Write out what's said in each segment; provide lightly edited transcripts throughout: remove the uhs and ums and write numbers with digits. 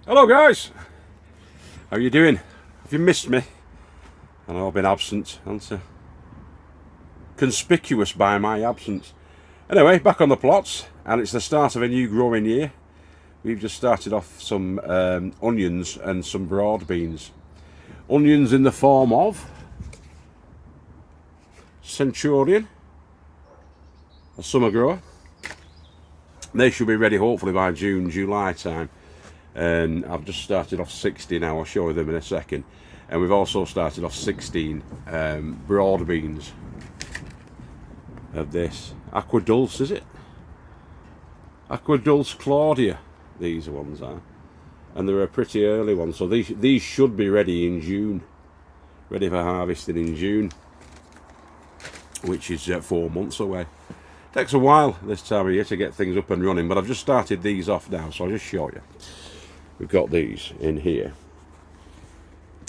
Hello guys, how are you doing? Have you missed me? I know I've been absent, haven't I? Conspicuous by my absence. Anyway, back on the plots, and it's the start of a new growing year. We've just started off some onions and some broad beans. Onions in the form of Centurion, a summer grower. They should be ready hopefully by June, July time. And I've just started off 60 now, I'll show you them in a second. And we've also started off 16 broad beans of this. Aqua Dulce, is it? Aqua Dulce Claudia, these ones are. And they're a pretty early one, so these should be ready in June. Ready for harvesting in June, which is 4 months away. Takes a while this time of year to get things up and running, but I've just started these off now, so I'll just show you. We've got these in here.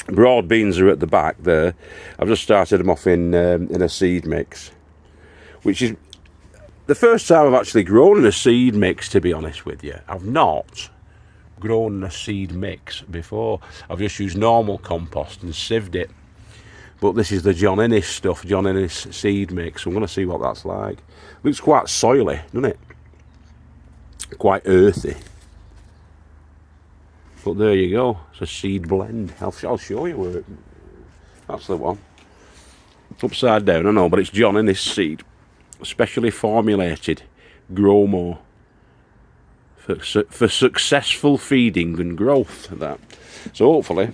Broad beans are at the back there. I've just started them off in a seed mix, which is the first time I've actually grown in a seed mix, to be honest with you. I've not grown in a seed mix before. I've just used normal compost and sieved it. But this is the John Innes stuff, John Innes seed mix. I'm going to see what that's like. Looks quite soily, doesn't it? Quite earthy. But there you go, it's a seed blend. I'll show you where that's the one. Upside down, I know, but it's John Innes seed. Specially formulated, grow more. For successful feeding and growth, that. So hopefully,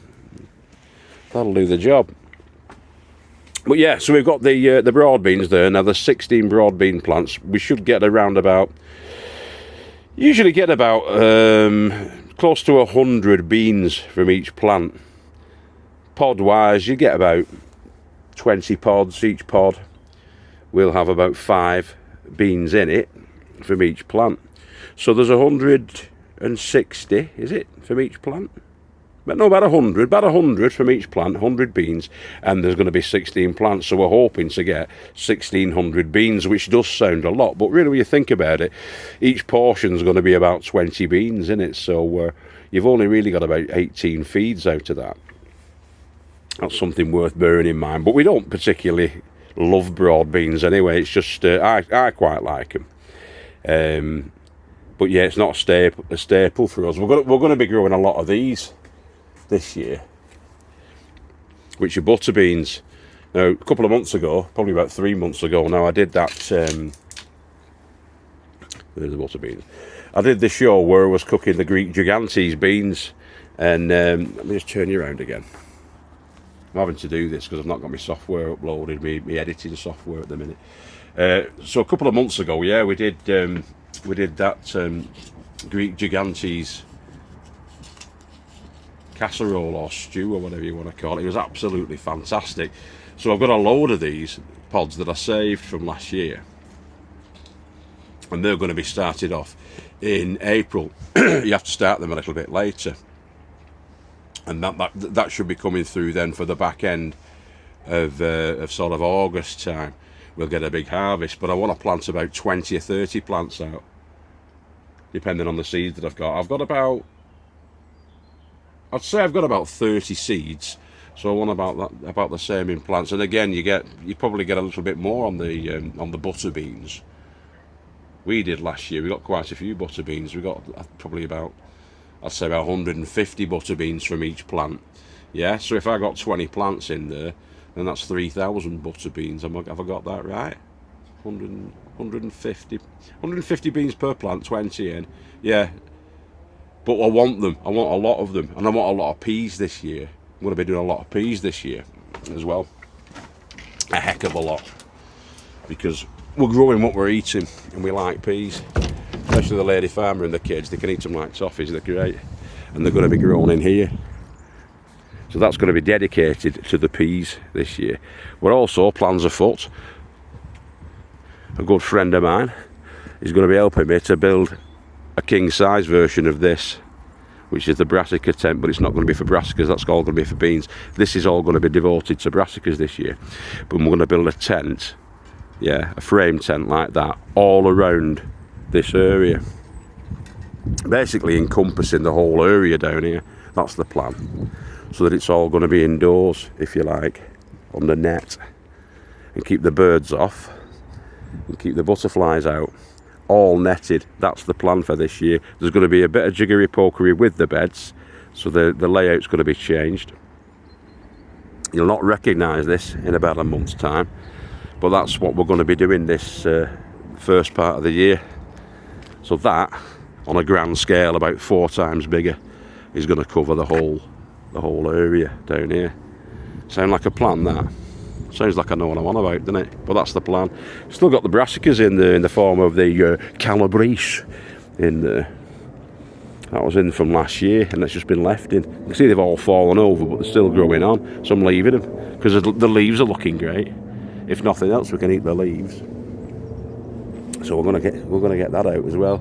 that'll do the job. But yeah, so we've got the broad beans there. Now there's 16 broad bean plants. We should get around about, usually get about close to 100 beans from each plant. Pod wise, you get about 20 pods. Each pod will have about 5 beans in it from each plant. So there's 160, is it, from each plant? But no, about 100 from each plant, 100 beans, and there's going to be 16 plants, so we're hoping to get 1,600 beans, which does sound a lot, but really when you think about it, each portion's going to be about 20 beans in it, so you've only really got about 18 feeds out of that. That's something worth bearing in mind, but we don't particularly love broad beans anyway, it's just, I quite like them. But yeah, it's not a staple for us. We're going to be growing a lot of these this year, which are butter beans. Now a couple of months ago, probably about 3 months ago now, I did that there's the butter beans. I did the show where I was cooking the Greek gigantes beans, and let me just turn you around again. I'm having to do this because I've not got my software uploaded, my editing software at the minute. So a couple of months ago, yeah, we did that Greek gigantes casserole or stew or whatever you want to call it. It was absolutely fantastic. So I've got a load of these pods that I saved from last year, and they're going to be started off in April. You have to start them a little bit later, and that should be coming through then for the back end of sort of August time. We'll get a big harvest, but I want to plant about 20 or 30 plants out, depending on the seeds that I've got. I'd say I've got about 30 seeds, so I want about the same in plants. And again, you probably get a little bit more on the butter beans. We did last year. We got quite a few butter beans. We got probably about, I'd say about 150 butter beans from each plant. Yeah, so if I got 20 plants in there, then that's 3,000 butter beans. Have I got that right? 150 beans per plant, 20 in. Yeah. But I want them. I want a lot of them. And I want a lot of peas this year. I'm going to be doing a lot of peas this year as well. A heck of a lot. Because we're growing what we're eating, and we like peas. Especially the lady farmer and the kids. They can eat them like toffees. They're great. And they're going to be grown in here. So that's going to be dedicated to the peas this year. We're also, plans afoot, a good friend of mine is going to be helping me to build a king size version of this, which is the brassica tent, but it's not going to be for brassicas, that's all going to be for beans. This is all going to be devoted to brassicas this year. But we're going to build a tent, yeah, a frame tent like that, all around this area. basically encompassing the whole area down here. That's the plan, so that it's all going to be indoors, if you like, under net, and keep the birds off and keep the butterflies out, all netted. That's the plan for this year. There's going to be a bit of jiggery pokery with the beds, so the layout's going to be changed. You'll not recognise this in about a month's time, but that's what we're going to be doing this first part of the year. So that, on a grand scale, about 4 times bigger, is going to cover the whole area down here. Sound like a plan, that? Sounds like I know what I'm on about, doesn't it? But that's the plan. Still got the brassicas in the form of the calabrese in there. That was in from last year, and it's just been left in. You can see they've all fallen over, but they're still growing on. So I'm leaving them because the leaves are looking great. If nothing else, we can eat the leaves. So we're gonna get that out as well.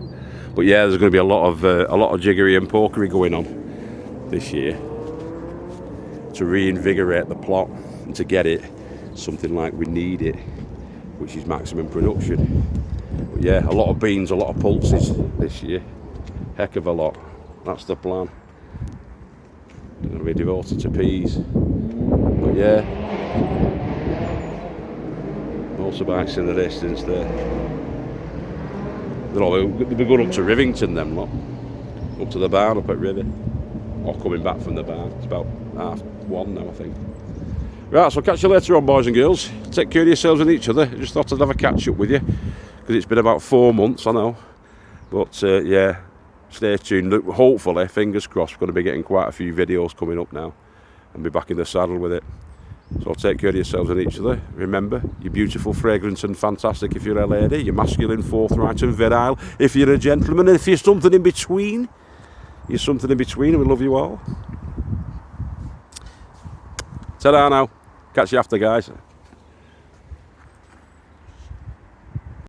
But yeah, there's going to be a lot of jiggery and pokery going on this year to reinvigorate the plot and to get it something like we need it, which is maximum production. But yeah, a lot of beans, a lot of pulses this year. Heck of a lot. That's the plan. We're going to be devoted to peas. But yeah, motorbikes in the distance there. They'll be going up to Rivington, them lot. Up to the barn up at River. Or coming back from the barn. It's about 1:30 now, I think. Right, so I'll catch you later on, boys and girls. Take care of yourselves and each other. Just thought I'd have a catch up with you, because it's been about 4 months, I know. But yeah, stay tuned. Hopefully, fingers crossed, we're going to be getting quite a few videos coming up now and be back in the saddle with it. So take care of yourselves and each other. Remember, you're beautiful, fragrant and fantastic if you're a lady. You're masculine, forthright and virile if you're a gentleman. And if you're something in between, you're something in between, and we love you all. Ta-da now. Catch you after, guys.